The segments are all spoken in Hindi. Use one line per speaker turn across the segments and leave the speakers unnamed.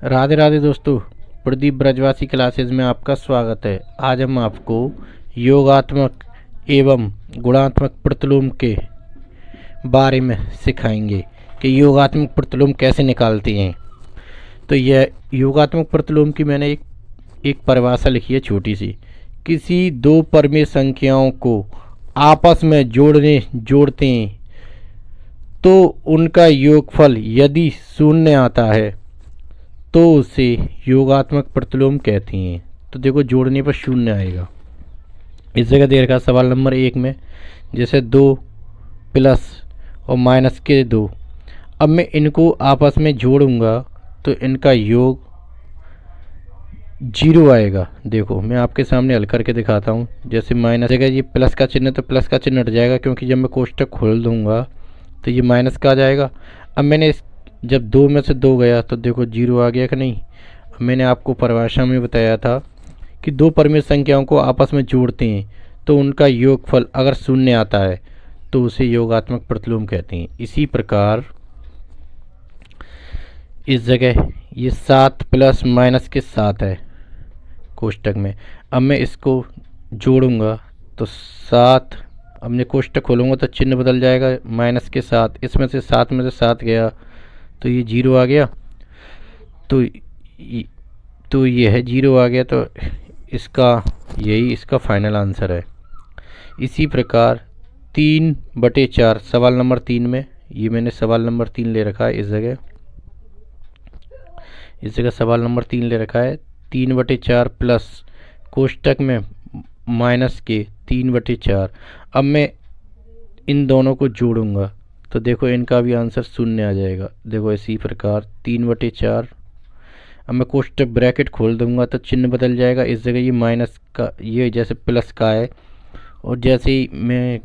राधे राधे दोस्तों, प्रदीप ब्रजवासी क्लासेस में आपका स्वागत है। आज हम आपको योगात्मक एवं गुणात्मक प्रतिलोम के बारे में सिखाएंगे कि योगात्मक प्रतिलोम कैसे निकालते हैं। तो यह योगात्मक प्रतिलोम की मैंने एक परिभाषा लिखी है छोटी सी। किसी दो परिमेय संख्याओं को आपस में जोड़ते हैं तो उनका योगफल यदि शून्य आता है तो उसे योगात्मक प्रतिलोम कहते हैं। तो देखो, जोड़ने पर शून्य आएगा। इस जगह दे रखा सवाल नंबर 1 में, जैसे 2 प्लस और माइनस के 2। अब मैं इनको आपस में जोड़ूंगा तो इनका योग 0 आएगा। देखो, मैं आपके सामने हल करके दिखाता हूँ। जैसे माइनस जगह ये प्लस का चिन्ह, तो प्लस का चिन्ह हट जाएगा, क्योंकि जब मैं कोष्टक खोल दूंगा तो ये माइनस का आ जाएगा। अब मैंने जब 2 में से 2 गया तो देखो 0 आ गया कि नहीं। मैंने आपको परिभाषा में बताया था कि दो परिमेय संख्याओं को आपस में जोड़ते हैं तो उनका योगफल अगर शून्य आता है तो उसे योगात्मक प्रतिलोम कहते हैं। इसी प्रकार इस जगह ये 7 प्लस माइनस के 7 है कोष्टक में। अब मैं इसको जोड़ूंगा तो 7, अब मैं कोष्टक खोलूँगा तो चिन्ह बदल जाएगा, माइनस के 7। इसमें से 7 में से 7 गया तो ये 0 आ गया। तो ये है 0 आ गया, तो इसका फाइनल आंसर है। इसी प्रकार 3/4 सवाल नंबर 3 में, ये मैंने सवाल नंबर 3 ले रखा है। इस जगह सवाल नंबर 3 ले रखा है। 3/4 प्लस कोष्टक में माइनस के 3/4। अब मैं इन दोनों को जोड़ूंगा तो देखो इनका भी आंसर शून्य आ जाएगा। देखो, इसी प्रकार 3/4। अब मैं कोष्टक ब्रैकेट खोल दूंगा तो चिन्ह बदल जाएगा। इस जगह ये माइनस का, ये जैसे प्लस का है, और जैसे ही मैं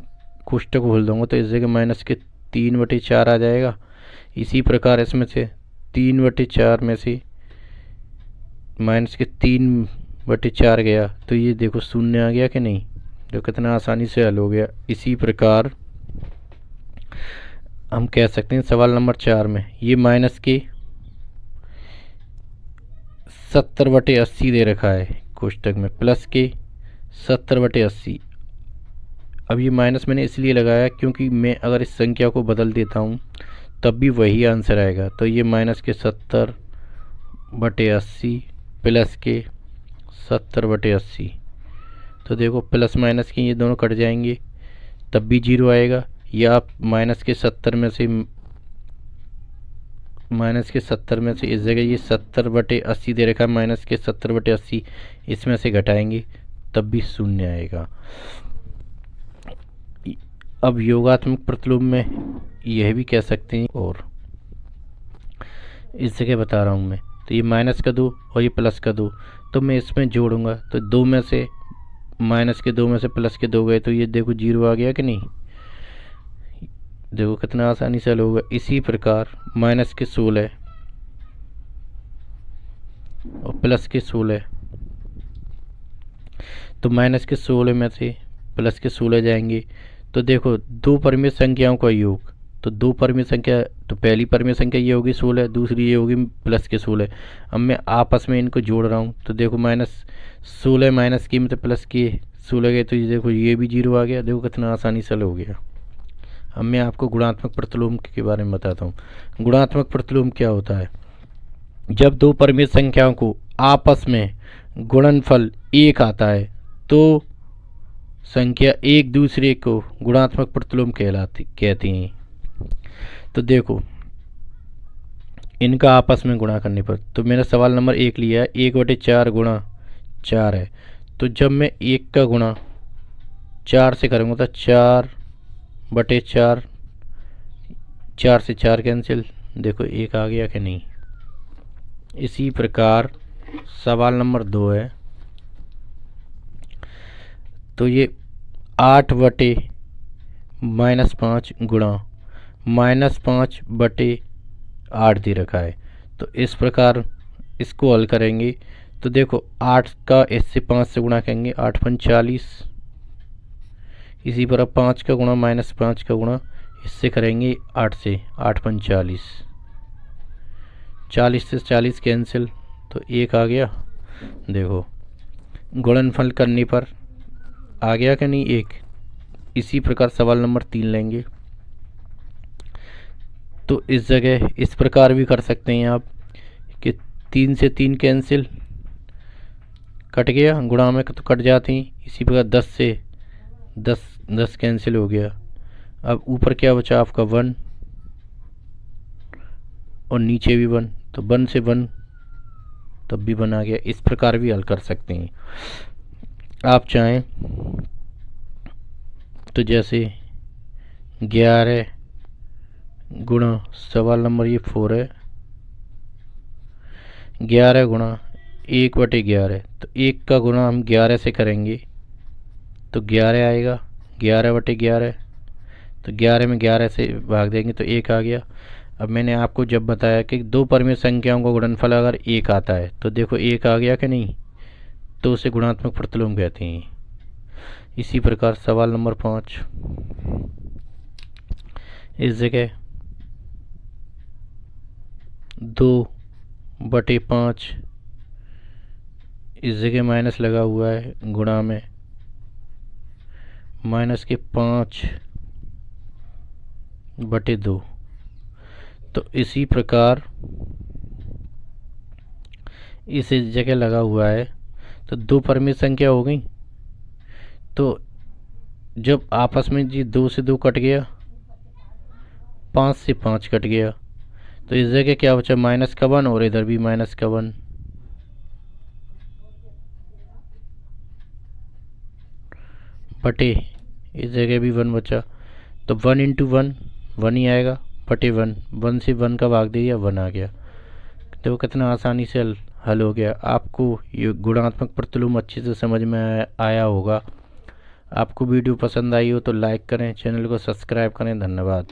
कोष्टक खोल दूंगा तो इस जगह माइनस के 3/4 आ जाएगा। इसी प्रकार इसमें से 3/4 में से माइनस के 3/4 गया तो ये देखो शून्य आ गया कि नहीं। जो कितना आसानी से हल हो गया। इसी प्रकार हम कह सकते हैं सवाल नंबर 4 में, ये माइनस के 70/80 दे रखा है कोष्टक में, प्लस के 70/80। अब ये माइनस मैंने इसलिए लगाया क्योंकि मैं अगर इस संख्या को बदल देता हूँ तब भी वही आंसर आएगा। तो ये माइनस के 70/80 प्लस के 70/80। तो देखो, प्लस माइनस के ये दोनों कट जाएंगे तब भी 0 आएगा। या आप माइनस के 70 में से इस जगह ये 70/80 दे रखा है, माइनस के 70/80 इसमें से घटाएंगे तब भी शून्य आएगा। अब योगात्मक प्रतिलोम में यह भी कह सकते हैं, और इस जगह बता रहा हूँ मैं। तो ये माइनस का 2 और ये प्लस का 2, तो मैं इसमें जोड़ूंगा तो 2 में से माइनस के 2 में से प्लस के 2 गए तो ये देखो 0 आ गया कि नहीं। देखो कितना आसानी से हल होगा। इसी प्रकार माइनस के 16 और प्लस के 16, तो माइनस के 16 में से प्लस के 16 जाएंगे तो देखो दो परिमेय संख्याओं का योग। तो दो परिमेय संख्या, तो पहली परिमेय संख्या ये होगी 16, दूसरी ये होगी प्लस के 16। अब मैं आपस में इनको जोड़ रहा हूँ तो देखो -16 माइनस की मतलब प्लस के 16 गए तो ये देखो ये भी 0 आ गया। देखो कितना आसानी से हो गया। अब मैं आपको गुणात्मक प्रतिलोम के बारे में बताता हूँ। गुणात्मक प्रतिलोम क्या होता है? जब दो परिमेय संख्याओं को आपस में गुणनफल 1 आता है तो संख्या एक दूसरे को गुणात्मक प्रतिलोम कहती हैं। तो देखो, इनका आपस में गुणा करने पर, तो मैंने सवाल नंबर 1 लिया है, 1/4 गुणा 4 है। तो जब मैं 1 का गुणा 4 से करूँगा तो 4/4, 4 से 4 कैंसिल, देखो 1 आ गया कि नहीं। इसी प्रकार सवाल नंबर 2 है, तो ये 8/-5 गुणा -5/8 दे रखा है। तो इस प्रकार इसको हल करेंगे तो देखो 8 का इससे 5 से गुणा करेंगे, 8×5 = 40। इसी पर 5 का गुणा -5 का गुणा इससे करेंगे 8 से, 8×5 = 40। 40 से 40 कैंसिल, तो 1 आ गया। देखो गुणनफल करने पर आ गया कि नहीं 1। इसी प्रकार सवाल नंबर 3 लेंगे। तो इस जगह इस प्रकार भी कर सकते हैं आप कि 3 से 3 कैंसिल, कट गया, गुणा में तो कट जाती। इसी प्रकार 10 से 10 कैंसिल हो गया। अब ऊपर क्या बचा आपका 1 और नीचे भी 1, तो 1 से 1 तब भी 1 आ गया। इस प्रकार भी हल कर सकते हैं आप चाहें तो। जैसे 11 गुणा सवाल नंबर ये 4 है, 11 गुणा 1/11, तो 1 का गुणा हम 11 से करेंगे तो 11 आएगा। 11/11, तो 11 में 11 से भाग देंगे तो 1 आ गया। अब मैंने आपको जब बताया कि दो परिमेय संख्याओं का गुणनफल अगर 1 आता है तो देखो 1 आ गया कि नहीं, तो उसे गुणात्मक प्रतिलोम कहते हैं। इसी प्रकार सवाल नंबर 5, इस जगह 2/5, इस जगह माइनस लगा हुआ है, गुणा में -5/2। तो इसी प्रकार इस जगह लगा हुआ है, तो दो परिमेय संख्या हो गई। तो जब आपस में जी 2 से 2 कट गया, 5 से 5 कट गया, तो इस जगह क्या बचा -1 और इधर भी -1। बटे इस जगह भी 1 बचा, तो 1 × 1 1 ही आएगा, बटे 1, 1 से 1 का भाग दिया 1 आ गया। तो कितना आसानी से हल हो गया। आपको ये गुणात्मक प्रतिलोम अच्छे से समझ में आया होगा। आपको वीडियो पसंद आई हो तो लाइक करें, चैनल को सब्सक्राइब करें। धन्यवाद।